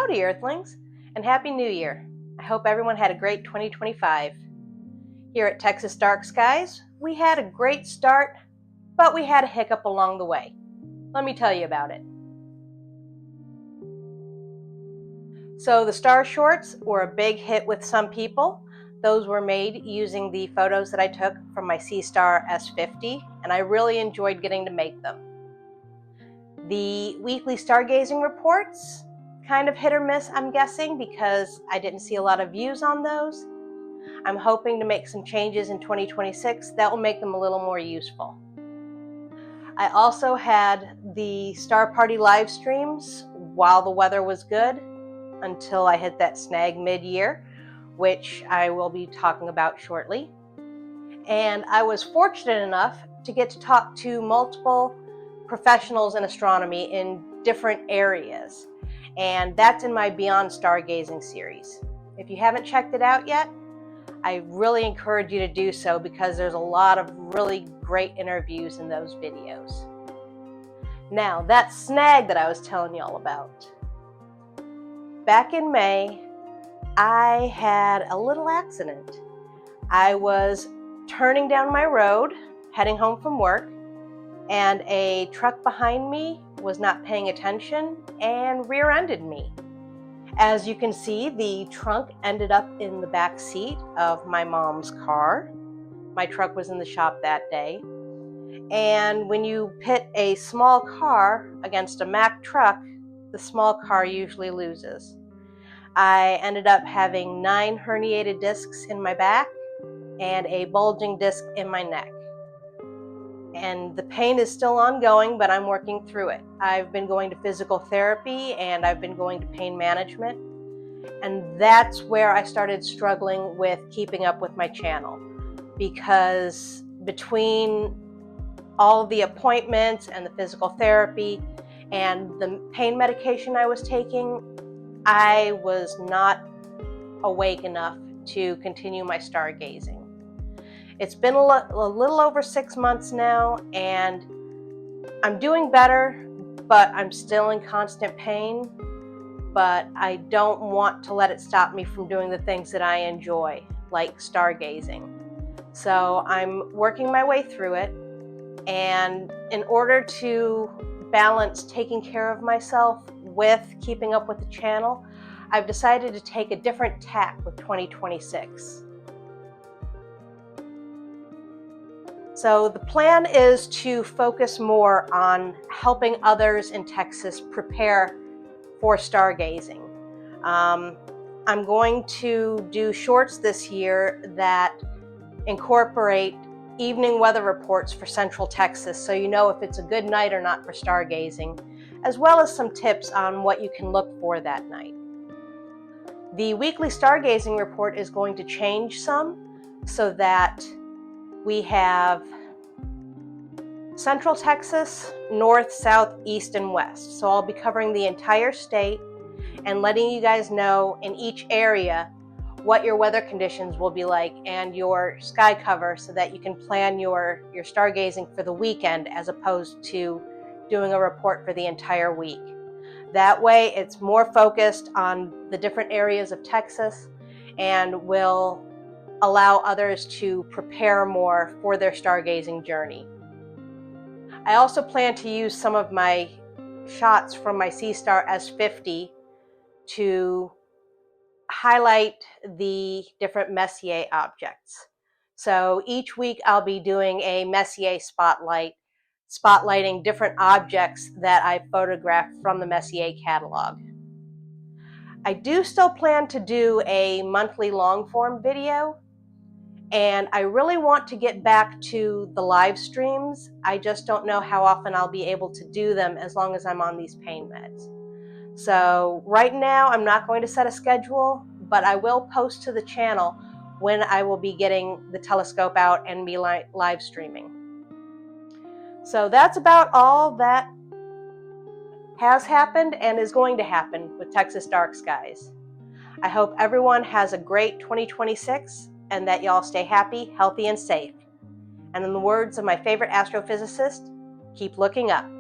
Howdy, Earthlings, and Happy New Year. I hope everyone had a great 2025. Here at Texas Dark Skies, we had a great start, but we had a hiccup along the way. Let me tell you about it. So the star shorts were a big hit with some people. Those were made using the photos that I took from my Sea-Star S50, and I really enjoyed getting to make them. The weekly stargazing reports, kind of hit or miss, I'm guessing, because I didn't see a lot of views on those. I'm hoping to make some changes in 2026 that will make them a little more useful. I also had the Star Party live streams while the weather was good until I hit that snag mid-year, which I will be talking about shortly. And I was fortunate enough to get to talk to multiple professionals in astronomy in different areas, and that's in my Beyond Stargazing series. If you haven't checked it out yet, I really encourage you to do so because there's a lot of really great interviews in those videos. Now, that snag that I was telling y'all about. Back in May, I had a little accident. I was turning down my road, heading home from work, and a truck behind me was not paying attention and rear-ended me. As you can see, the trunk ended up in the back seat of my mom's car. My truck was in the shop that day. And when you pit a small car against a Mack truck, the small car usually loses. I ended up having 9 herniated discs in my back and a bulging disc in my neck. And the pain is still ongoing, but I'm working through it. I've been going to physical therapy and I've been going to pain management. And that's where I started struggling with keeping up with my channel, because between all the appointments and the physical therapy and the pain medication I was taking, I was not awake enough to continue my stargazing. It's been a little over 6 months now, and I'm doing better, but I'm still in constant pain. But I don't want to let it stop me from doing the things that I enjoy, like stargazing. So I'm working my way through it, and in order to balance taking care of myself with keeping up with the channel, I've decided to take a different tack with 2026. So the plan is to focus more on helping others in Texas prepare for stargazing. I'm going to do shorts this year that incorporate evening weather reports for Central Texas, so you know if it's a good night or not for stargazing, as well as some tips on what you can look for that night. The weekly stargazing report is going to change some so that we have Central Texas, North, South, East, and West. So I'll be covering the entire state and letting you guys know in each area what your weather conditions will be like and your sky cover, so that you can plan your stargazing for the weekend as opposed to doing a report for the entire week. That way it's more focused on the different areas of Texas and will allow others to prepare more for their stargazing journey. I also plan to use some of my shots from my Sea-Star S50 to highlight the different Messier objects. So each week I'll be doing a Messier spotlight, spotlighting different objects that I photographed from the Messier catalog. I do still plan to do a monthly long form video, and I really want to get back to the live streams. I just don't know how often I'll be able to do them as long as I'm on these pain meds. So right now I'm not going to set a schedule, but I will post to the channel when I will be getting the telescope out and be live streaming. So that's about all that has happened and is going to happen with Texas Dark Skies. I hope everyone has a great 2026 and that y'all stay happy, healthy, and safe. And in the words of my favorite astrophysicist, keep looking up.